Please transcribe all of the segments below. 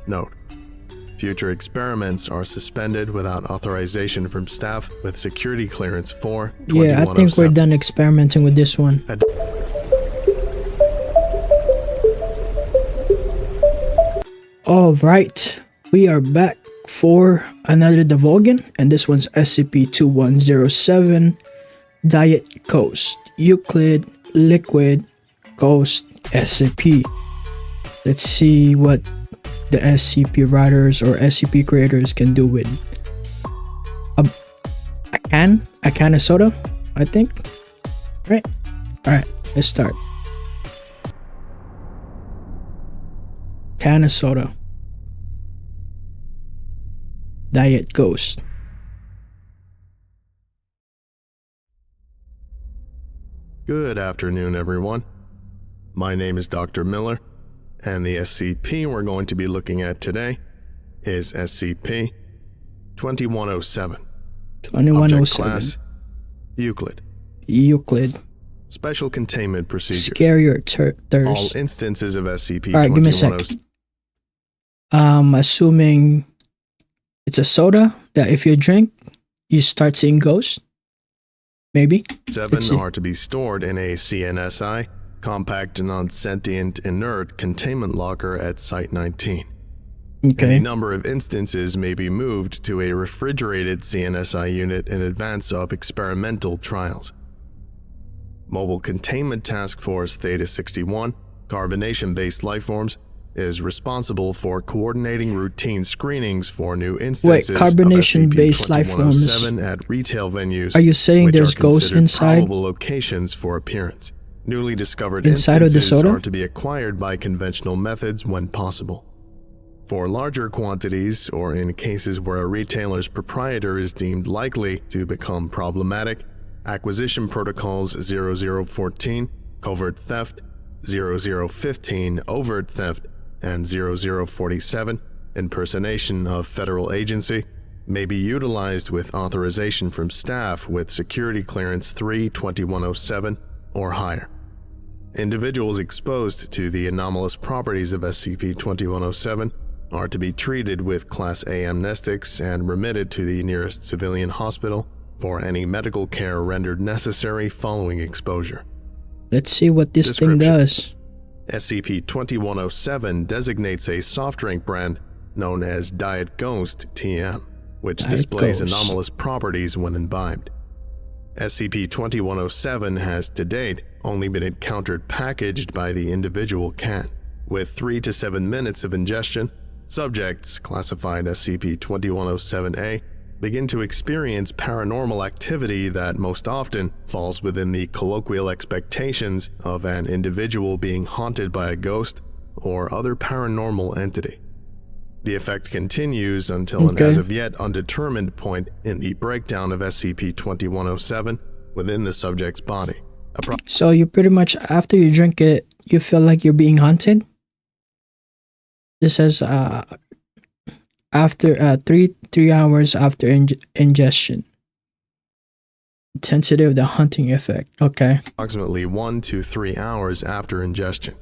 Note: future experiments are suspended without authorization from staff with security clearance for 2107. Yeah, I think we're done experimenting with this one. Alright, we are back for another TheVolgun, and this one's SCP-2107 Diet Ghost Euclid Liquid Ghost SCP. Let's see what the SCP writers or SCP creators can do with a can of soda, I think. Right? Alright, let's start. Can of soda. Diet Ghost. Good afternoon, everyone. My name is Dr. Miller, and the SCP we're going to be looking at today is SCP-2107. 2107. Object class: Euclid. Euclid. Special containment procedures. Scare your thirst. All instances of SCP-2107. Alright, give me a sec. Assuming it's a soda that if you drink, you start seeing ghosts? Maybe? 7 are to be stored in a CNSI, compact non-sentient inert containment locker at Site 19. Okay. A number of instances may be moved to a refrigerated CNSI unit in advance of experimental trials. Mobile Containment Task Force Theta-61, carbonation-based lifeforms, is responsible for coordinating routine screenings for new instances of carbonation-based SCP-2107 at retail venues. Are you saying which there's are ghosts considered inside? Probable locations for appearance. Newly discovered Inside of the instances soda? are to be acquired by conventional methods when possible. For larger quantities, or in cases where a retailer's proprietor is deemed likely to become problematic, acquisition protocols 0014, covert theft, 0015, overt theft, and 0047, impersonation of federal agency, may be utilized with authorization from staff with security clearance 3-2107 or higher. Individuals exposed to the anomalous properties of SCP-2107 are to be treated with Class A amnestics and remitted to the nearest civilian hospital for any medical care rendered necessary following exposure. Let's see what this thing does. SCP-2107 designates a soft drink brand known as Diet Ghost TM, which displays anomalous properties when imbibed. SCP-2107 has to date only been encountered packaged by the individual can. With 3 to 7 minutes of ingestion, subjects classified SCP-2107-A begin to experience paranormal activity that most often falls within the colloquial expectations of an individual being haunted by a ghost or other paranormal entity. The effect continues until an as of yet undetermined point in the breakdown of SCP-2107 within the subject's body. So you pretty much, after you drink it, you feel like you're being haunted? This says after 3 hours after ingestion. Intensity of the haunting effect. Okay. Approximately 1 to 3 hours after ingestion.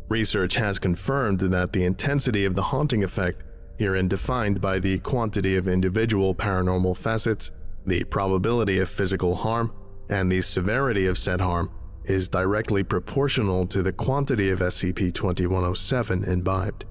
Research has confirmed that the intensity of the haunting effect, herein defined by the quantity of individual paranormal facets, the probability of physical harm, and the severity of said harm, is directly proportional to the quantity of SCP-2107 imbibed.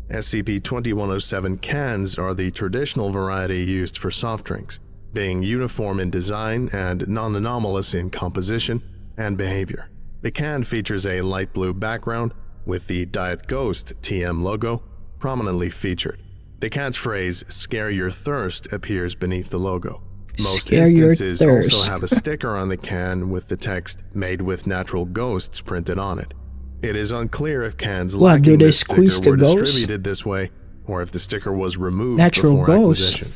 SCP-2107 cans are the traditional variety used for soft drinks, being uniform in design and non-anomalous in composition and behavior. The can features a light blue background with the Diet Ghost TM logo prominently featured. The catchphrase "Scare your thirst" appears beneath the logo. Most instances also have a sticker on the can with the text "Made with natural ghosts" printed on it. It is unclear if cans lacking this sticker were distributed this way, or if the sticker was removed before acquisition.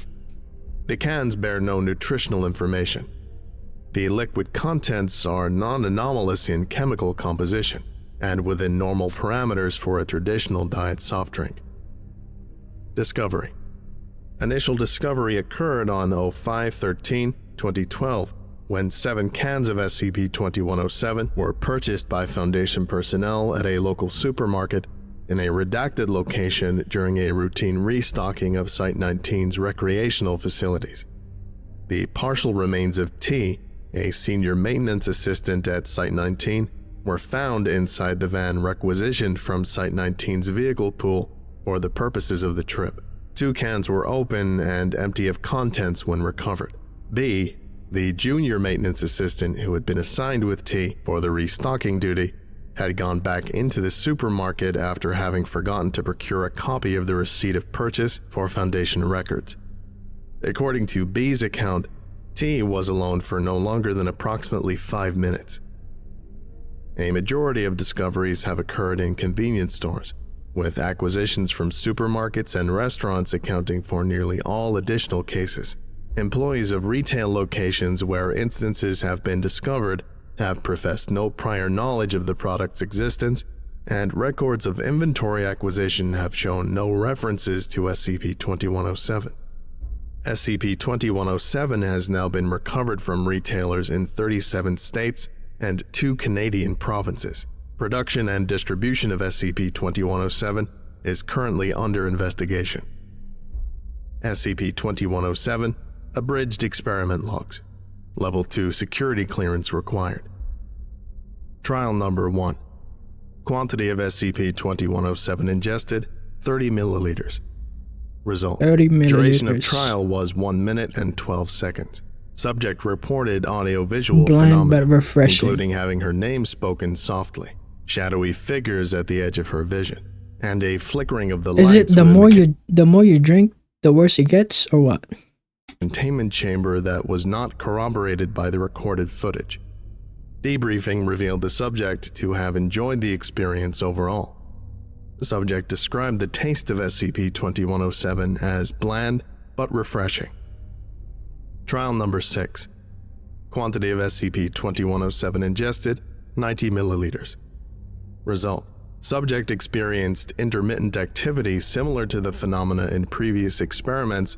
The cans bear no nutritional information. The liquid contents are non-anomalous in chemical composition, and within normal parameters for a traditional diet soft drink. Discovery. Initial discovery occurred on 05/13/2012, when 7 cans of SCP-2107 were purchased by Foundation personnel at a local supermarket in a redacted location during a routine restocking of Site-19's recreational facilities. The partial remains of T, a senior maintenance assistant at Site-19, were found inside the van requisitioned from Site-19's vehicle pool for the purposes of the trip. 2 cans were open and empty of contents when recovered. B, the junior maintenance assistant who had been assigned with T for the restocking duty, had gone back into the supermarket after having forgotten to procure a copy of the receipt of purchase for Foundation records. According to B's account, T was alone for no longer than approximately 5 minutes. A majority of discoveries have occurred in convenience stores, with acquisitions from supermarkets and restaurants accounting for nearly all additional cases. Employees of retail locations where instances have been discovered have professed no prior knowledge of the product's existence, and records of inventory acquisition have shown no references to SCP-2107. SCP-2107 has now been recovered from retailers in 37 states and 2 Canadian provinces. Production and distribution of SCP-2107 is currently under investigation. SCP-2107 Abridged Experiment Logs. Level 2 Security Clearance required. Trial Number 1. Quantity of SCP-2107 ingested, 30 milliliters. Result. 30 milliliters. Duration of trial was 1 minute and 12 seconds. Subject reported audio-visual Bland phenomena, but refreshing. including having her name spoken softly, shadowy figures at the edge of her vision, and a flickering of the lights. Is it the within more you drink, the worse it gets, or what? containment chamber that was not corroborated by the recorded footage. Debriefing revealed the subject to have enjoyed the experience overall. The subject described the taste of SCP-2107 as bland but refreshing. Trial Number 6. Quantity of SCP-2107 ingested, 90 milliliters. Result. Subject experienced intermittent activity similar to the phenomena in previous experiments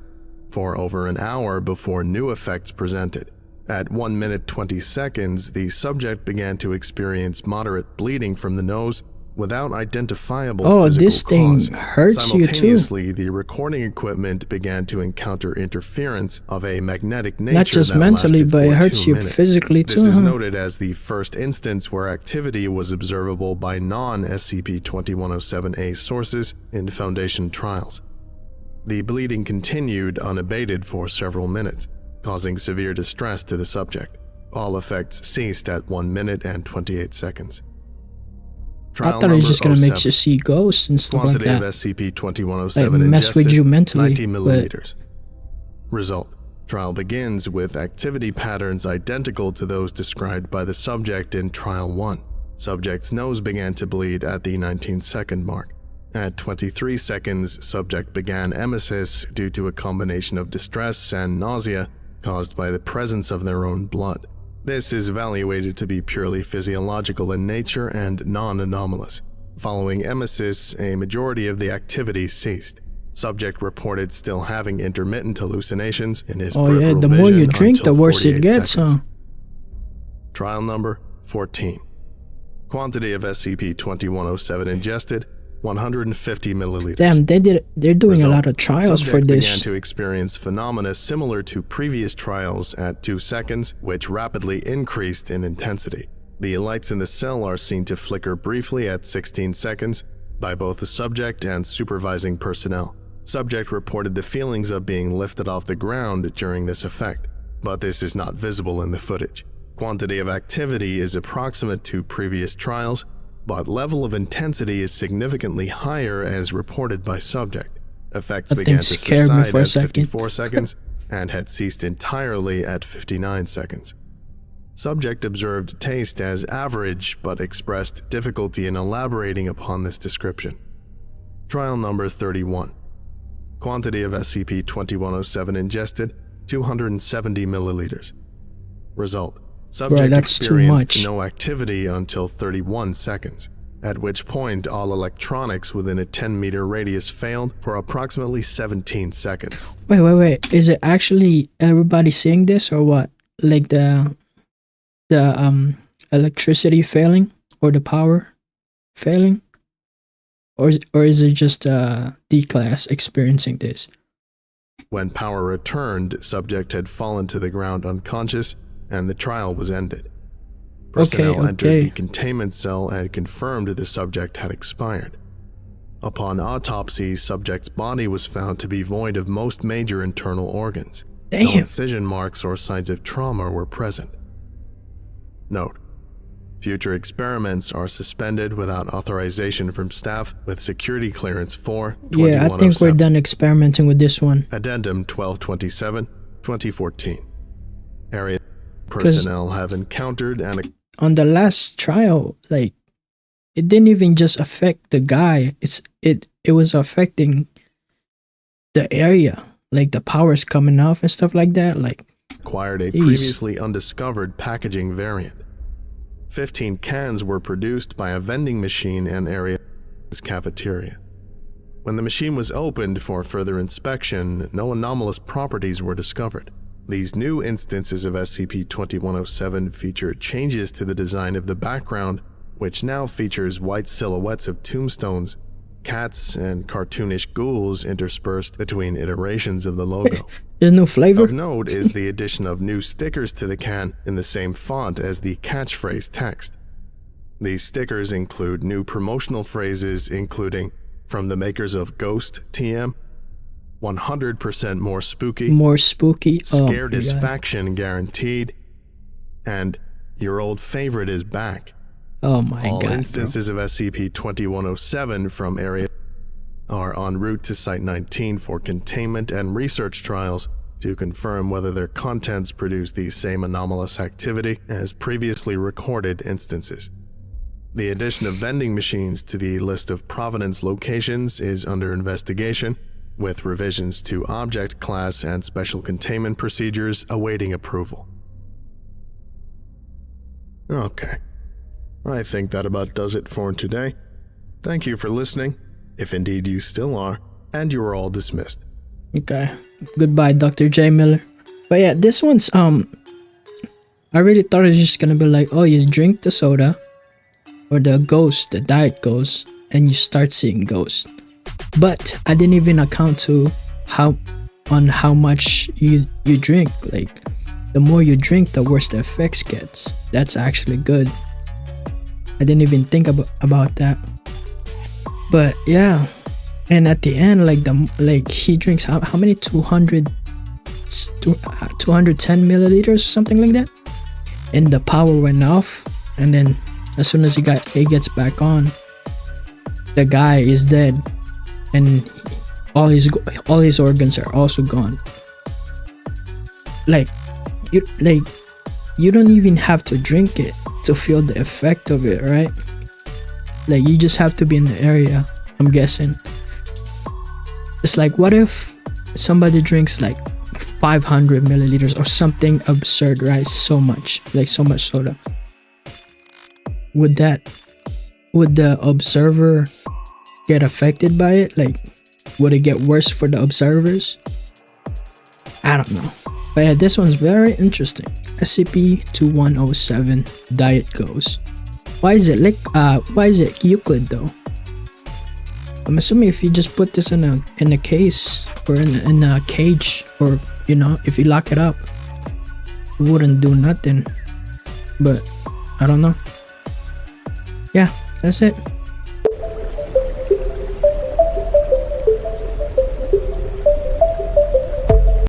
for over an hour before new effects presented. At 1 minute 20 seconds, the subject began to experience moderate bleeding from the nose without identifiable physical this thing cause. hurts you too. Simultaneously, the recording equipment began to encounter interference of a magnetic nature Not just that mentally, lasted but it for hurts 2 you minutes. physically This too. is huh? noted as the first instance where activity was observable by non-SCP-2107A sources in Foundation trials. The bleeding continued unabated for several minutes, causing severe distress to the subject. All effects ceased at 1 minute and 28 seconds. Trial I thought it was just gonna number make 07. you see ghosts and stuff like Quantity of that. SCP-2107 Like, mess with ingested, you mentally, 90 but- milliliters. Result. Trial begins with activity patterns identical to those described by the subject in Trial 1. Subject's nose began to bleed at the 19-second mark. At 23 seconds, subject began emesis due to a combination of distress and nausea caused by the presence of their own blood. This is evaluated to be purely physiological in nature and non-anomalous. Following emesis, a majority of the activity ceased. Subject reported still having intermittent hallucinations in his peripheral Oh yeah, the more you vision drink, the until worse it 48 gets, seconds. huh? Trial number 14. Quantity of SCP-2107 ingested, 150 milliliters. Damn, they're doing Result. a lot of trials for Subject this. began to experience phenomena similar to previous trials at 2 seconds, which rapidly increased in intensity. The lights in the cell are seen to flicker briefly at 16 seconds by both the subject and supervising personnel. Subject reported the feelings of being lifted off the ground during this effect, but this is not visible in the footage. Quantity of activity is approximate to previous trials, but level of intensity is significantly higher as reported by subject. Effects That began thing to scared me subside for a at second. 54 seconds and had ceased entirely at 59 seconds. Subject observed taste as average but expressed difficulty in elaborating upon this description. Trial number 31. Quantity of SCP-2107 ingested, 270 milliliters. Result. Subject that's too experienced much. no activity until 31 seconds, at which point all electronics within a 10-meter radius failed for approximately 17 seconds. Wait. Is it actually everybody seeing this or what? Like the electricity failing or the power failing? or is it just D-class experiencing this? When power returned, subject had fallen to the ground unconscious, and the trial was ended. Personnel entered the containment cell and confirmed the subject had expired. Upon autopsy, subject's body was found to be void of most major internal organs. Damn. No incision marks or signs of trauma were present. Note: future experiments are suspended without authorization from staff with security clearance for 2107. Yeah, I think we're done experimenting with this one. Addendum 1227, 2014. Area personnel have encountered and... On the last trial, like, it didn't even just affect the guy. It was affecting the area, like the power's coming off and stuff like that. Like, acquired a previously undiscovered packaging variant. 15 cans were produced by a vending machine in area's cafeteria. When the machine was opened for further inspection, no anomalous properties were discovered. These new instances of SCP-2107 feature changes to the design of the background, which now features white silhouettes of tombstones, cats, and cartoonish ghouls interspersed between iterations of the logo. There's no flavor? Of note is the addition of new stickers to the can in the same font as the catchphrase text. These stickers include new promotional phrases including, from the makers of Ghost TM, 100% more spooky, Scaredisfaction guaranteed, and your old favorite is back. Oh my god. All instances of SCP-2107 from area are en route to Site 19 for containment and research trials to confirm whether their contents produce the same anomalous activity as previously recorded instances. The addition of vending machines to the list of provenance locations is under investigation, with revisions to object class and special containment procedures awaiting approval. Okay. I think that about does it for today. Thank you for listening, if indeed you still are, and you are all dismissed. Okay. Goodbye, Dr. J. Miller. But yeah, this one's, I really thought it was just gonna be like, oh, you drink the soda, or the ghost, the diet ghost, and you start seeing ghosts. But I didn't even account to how much you drink. Like, the more you drink, the worse the effects gets. That's actually good. I didn't even think about that. But yeah, and at the end, like he drinks how many 210 milliliters or something like that, and the power went off, and then as soon as he gets back on, the guy is dead, and all his organs are also gone. Like you don't even have to drink it to feel the effect of it, right? Like, you just have to be in the area, I'm guessing. It's like, what if somebody drinks like 500 milliliters or something absurd, right? So much soda. Would the observer get affected by it? Like, would it get worse for the observers? I don't know. But yeah, this one's very interesting. SCP-2107 Diet Ghost. Why is it Euclid though? I'm assuming if you just put this in a case or in a cage, or you know, if you lock it up, it wouldn't do nothing. But I don't know. Yeah, that's it.